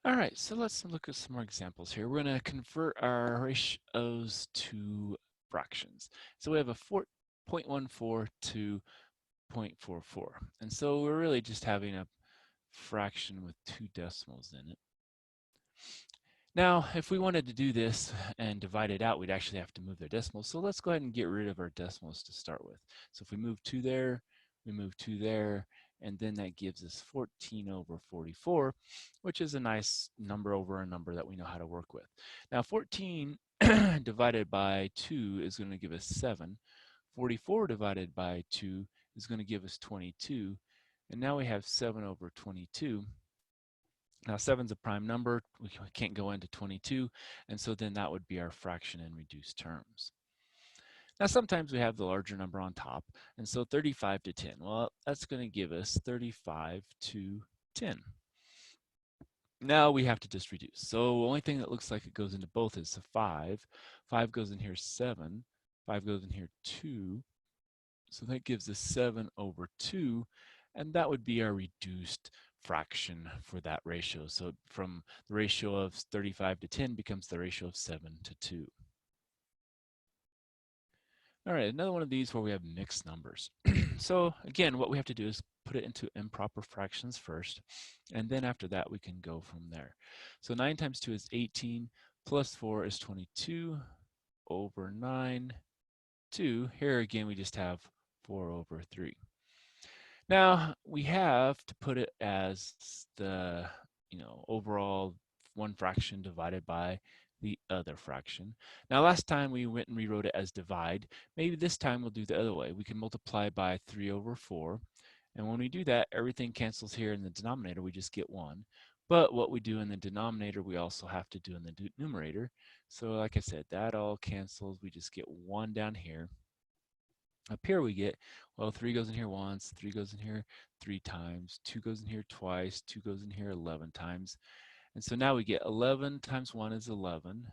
All right, so let's look at some more examples here. We're going to convert our ratios to fractions. So we have a 0.14 to 0.44. And so we're really just having a fraction with two decimals in it. Now, if we wanted to do this and divide it out, we'd actually have to move their decimals. So let's go ahead and get rid of our decimals to start with. So if we move 2 there, we move 2 there, and then that gives us 14 over 44, which is a nice number over a number that we know how to work with. Now 14 divided by 2 is going to give us 7. 44 divided by 2 is going to give us 22. And now we have 7 over 22. Now 7 is a prime number, we can't go into 22, and so then that would be our fraction in reduced terms. Now sometimes we have the larger number on top, and so 35 to 10, well, that's going to give us 35 to 10. Now we have to just reduce. So the only thing that looks like it goes into both is 5. 5 goes in here 7, 5 goes in here 2, so that gives us 7 over 2, and that would be our reduced fraction for that ratio. So from the ratio of 35 to 10 becomes the ratio of 7 to 2. All right, another one of these where we have mixed numbers. So again, what we have to do is put it into improper fractions first, and then after that we can go from there. So 9 times 2 is 18, plus 4 is 22, over 9, 2. Here again we just have 4 over 3. Now we have to put it as the overall one fraction divided by the other fraction. Now last time we went and rewrote it as divide. Maybe this time we'll do the other way. We can multiply by 3 over 4. And when we do that, everything cancels here in the denominator. We just get 1. But what we do in the denominator, we also have to do in the numerator. So like I said, that all cancels. We just get 1 down here. Up here we get, well, 3 goes in here once, 3 goes in here 3 times, 2 goes in here twice, 2 goes in here 11 times. And so now we get 11 times 1 is 11,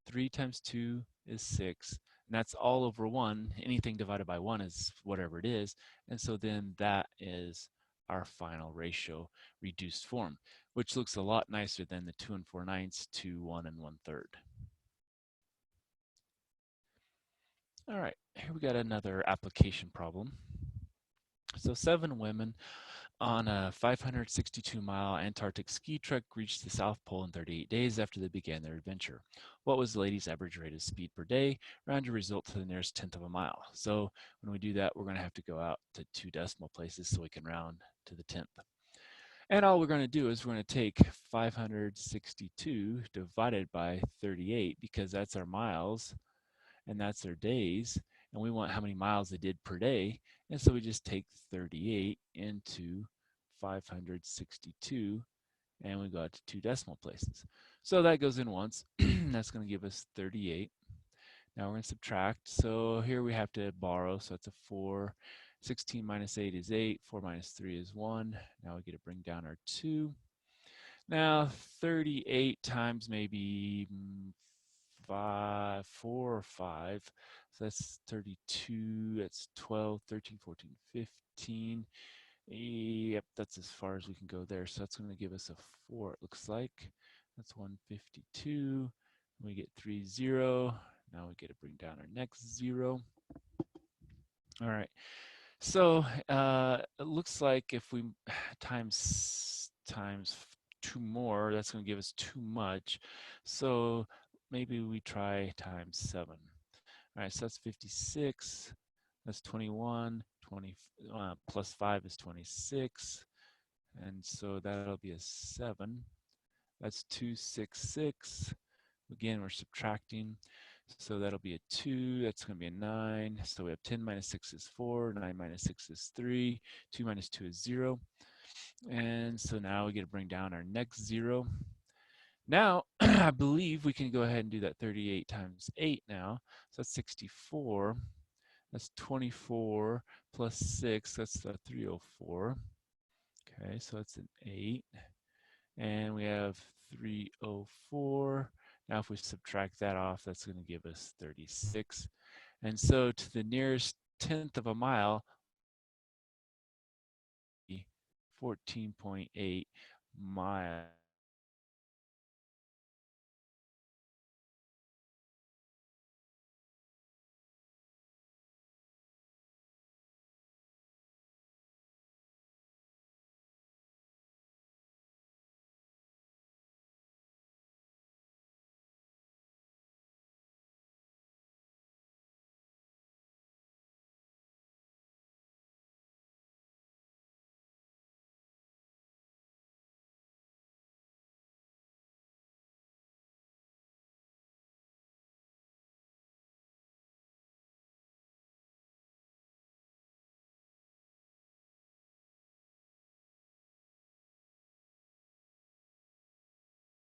3 times 2 is 6, and that's all over 1. Anything divided by 1 is whatever it is. And so then that is our final ratio reduced form, which looks a lot nicer than the 2 4/9 to 1 1/3. All right, here we got another application problem. So 7 women on a 562-mile Antarctic ski trek reached the South Pole in 38 days after they began their adventure. What was the ladies' average rate of speed per day? Round your result to the nearest tenth of a mile. So when we do that, we're going to have to go out to 2 decimal places so we can round to the tenth. And all we're going to do is we're going to take 562 divided by 38 because that's our miles and that's their days, and we want how many miles they did per day. And so we just take 38 into 562 and we go out to 2 decimal places. So that goes in once. That's going to give us 38. Now we're going to subtract. So here we have to borrow. So that's a 4. 16 minus 8 is 8. 4 minus 3 is 1. Now we get to bring down our 2. Now 38 times maybe 4 or 5. So that's 32, that's 12, 13, 14, 15. Yep, that's as far as we can go there. So that's going to give us a 4, it looks like. That's 152. We get 3, 0. Now we get to bring down our next 0. All right. So it looks like if we times 2 more, that's going to give us too much. So maybe we try times 7. All right, so that's 56. That's 21. 20 plus 5 is 26. And so that'll be a 7. That's 266. Again, we're subtracting. So that'll be a 2. That's going to be a 9. So we have 10 minus 6 is 4. 9 minus 6 is 3. 2 minus 2 is 0. And so now we get to bring down our next 0. Now, I believe we can go ahead and do that 38 times 8 now. So that's 64. That's 24 plus 6. That's 304. Okay, so that's an 8. And we have 304. Now if we subtract that off, that's going to give us 36. And so to the nearest tenth of a mile, 14.8 miles.